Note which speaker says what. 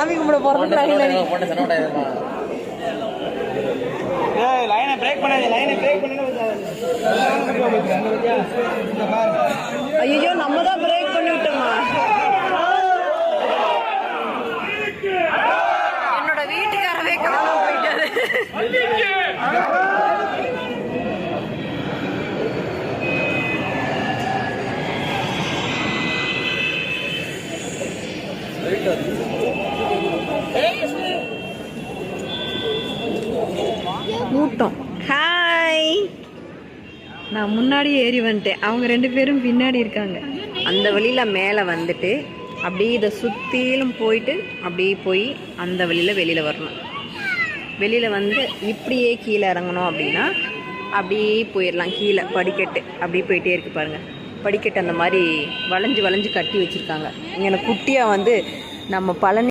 Speaker 1: சாமி கும்பிட போறதுக்கு
Speaker 2: லைனை பிரேக் பண்ணாதே, லைனை பிரேக் பண்ணா
Speaker 1: ஐயோ நம்ம தான் பிரேக் பண்ணி விட்டோமா. என்னோட வீட்டுக்காரவே காணாம போயிட்டாரு. கூட்டம். ஹாய், நான் முன்னாடி ஏறி வந்துட்டேன், அவங்க 2 பேரும் பின்னாடி இருக்காங்க. அந்த வழியில் மேலே வந்துட்டு அப்படியே இதை சுற்றிலும் போயிட்டு அப்படியே போய் அந்த வழியில் வெளியில் வரணும். வெளியில் வந்து இப்படியே கீழே இறங்கணும் அப்படின்னா அப்படியே போயிடலாம். கீழே படிக்கட்டு அப்படியே போயிட்டே இருக்குது பாருங்கள். படிக்கட்டு அந்த மாதிரி வளைஞ்சு வளைஞ்சு கட்டி வச்சுருக்காங்க. இங்கே குட்டியாக வந்து நம்ம பழனி